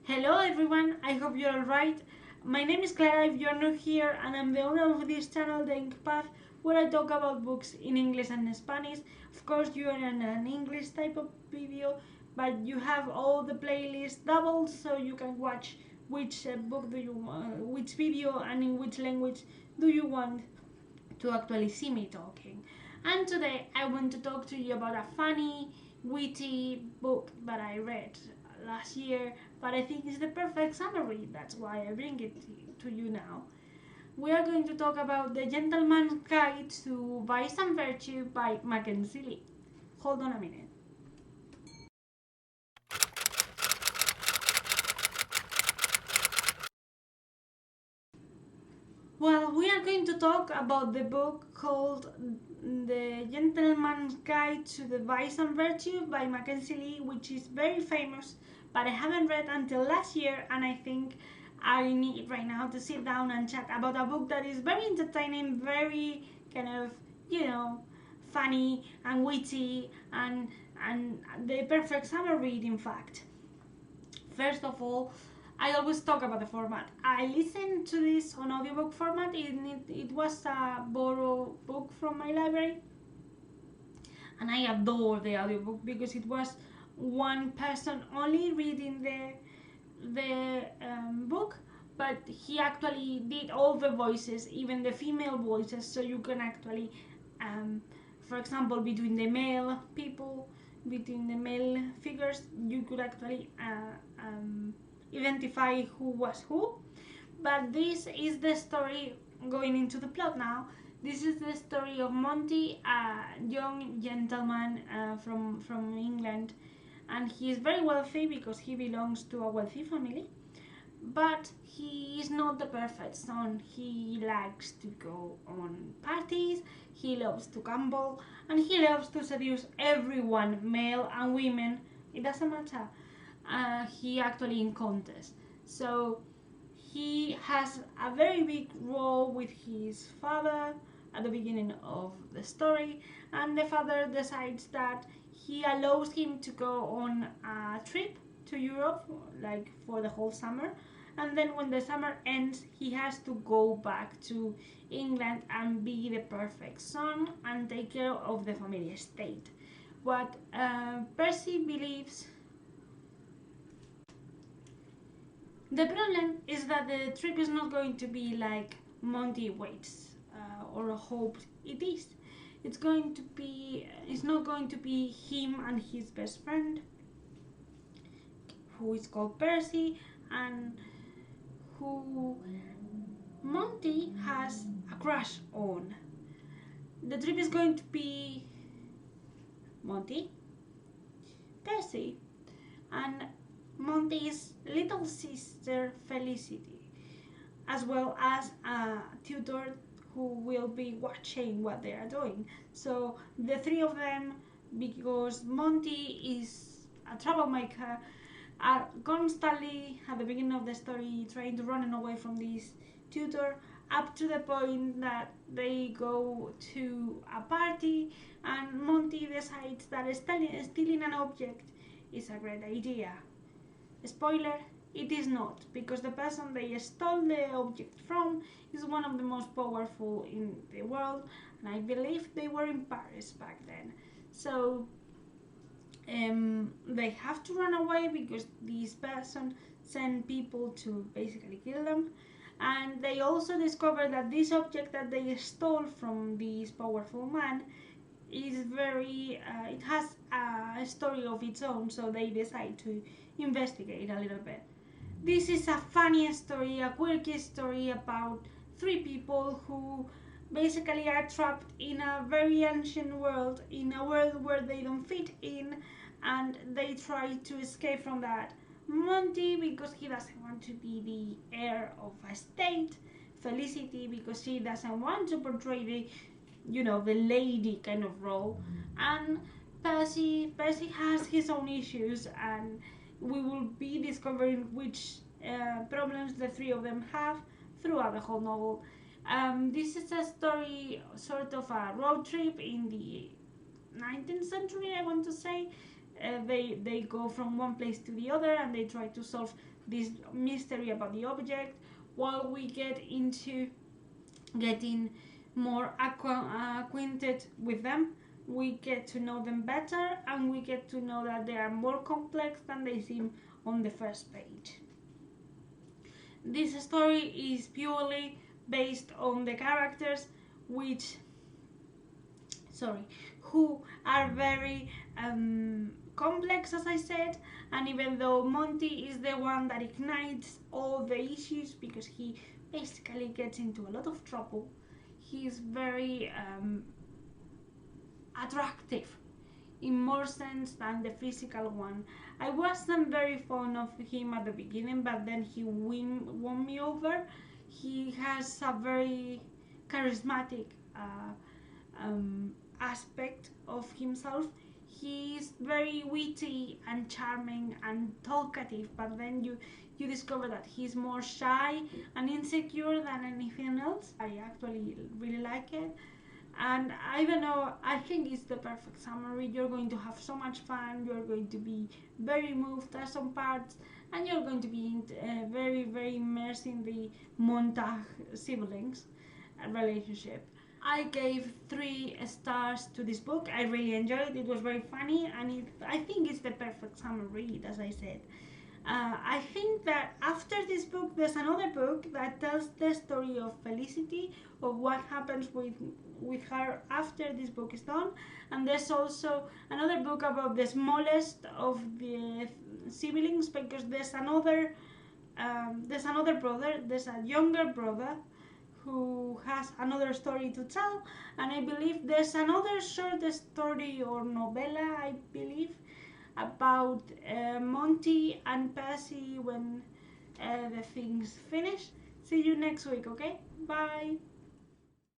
Hello everyone, I hope you're alright. My name is Clara if you're new here, and I'm the owner of this channel, The Ink Path, where I talk about books in English and Spanish. Of course, you're in an English type of video, but you have all the playlists doubled so you can watch which book do you want, which video, and in which language do you want to actually see me talking. And today I want to talk to you about a funny, witty book that I read last year, but I think it's the perfect summary. That's why I bring it to you now. We are going to talk about The Gentleman's Guide to Vice and Virtue by Mackenzi Lee. Hold on a minute. Well, we are going to talk about the book called The Gentleman's Guide to the Vice and Virtue by Mackenzi Lee, which is very famous, but I haven't read until last year, and I think I need right now to sit down and chat about a book that is very entertaining, very kind of, funny and witty, and the perfect summer read, in fact. First of all, I always talk about the format. I listened to this on audiobook format. It was a borrowed book from my library, and I adore the audiobook because it was one person only reading the book, but he actually did all the voices, even the female voices, so you can actually, for example, between the male people, between the male figures, you could actually identify who was who. But this is the story, going into the plot now. This is the story of Monty, a young gentleman from England, and he is very wealthy because he belongs to a wealthy family, but he is not the perfect son. He likes to go on parties, he loves to gamble, and he loves to seduce everyone, male and women, it doesn't matter. He actually in contests. So he has a very big role with his father at the beginning of the story, and the father decides that he allows him to go on a trip to Europe, like for the whole summer, and then when the summer ends he has to go back to England and be the perfect son and take care of the family estate. What Percy believes. The problem is that the trip is not going to be like Monty waits or hopes it is. It's not going to be him and his best friend, who is called Percy, and who Monty has a crush on. The trip is going to be Monty, Percy, and Monty's little sister Felicity, as well as a tutor who will be watching what they are doing. So the three of them, because Monty is a troublemaker, are constantly at the beginning of the story trying to run away from this tutor, up to the point that they go to a party and Monty decides that stealing an object is a great idea. Spoiler, it is not, because the person they stole the object from is one of the most powerful in the world, and I believe they were in Paris back then. So they have to run away because this person sent people to basically kill them, and they also discover that this object that they stole from this powerful man is it has a story of its own, so they decide to investigate a little bit. This is a funny story, a quirky story about three people who basically are trapped in a very ancient world, in a world where they don't fit in, and they try to escape from that. Monty, because he doesn't want to be the heir of a state. Felicity, because she doesn't want to portray the lady kind of role. And Percy has his own issues, and we will be discovering which problems the three of them have throughout the whole novel. This is a story, sort of a road trip in the 19th century, I want to say. They go from one place to the other and they try to solve this mystery about the object, while we get into getting more acquainted with them. We get to know them better, and we get to know that they are more complex than they seem on the first page. This story is purely based on the characters, who are very complex, as I said. And even though Monty is the one that ignites all the issues because he basically gets into a lot of trouble, he's very attractive in more sense than the physical one. I wasn't very fond of him at the beginning, but then he won me over. He has a very charismatic aspect of himself. He's very witty and charming and talkative, but then you discover that he's more shy and insecure than anything else. I actually really like it. And I don't know, I think it's the perfect summary. You're going to have so much fun, you're going to be very moved at some parts, and you're going to be very, very immersed in the Monty siblings relationship. I gave 3 stars to this book. I really enjoyed it. It was very funny, and I think it's the perfect summer read, as I said. I think that after this book, there's another book that tells the story of Felicity, of what happens with her after this book is done. And there's also another book about the smallest of the siblings, because there's another brother, there's a younger brother who has another story to tell, and I believe there's another short story or novella, I believe, about Monty and Percy when the things finish. See you next week, okay? Bye!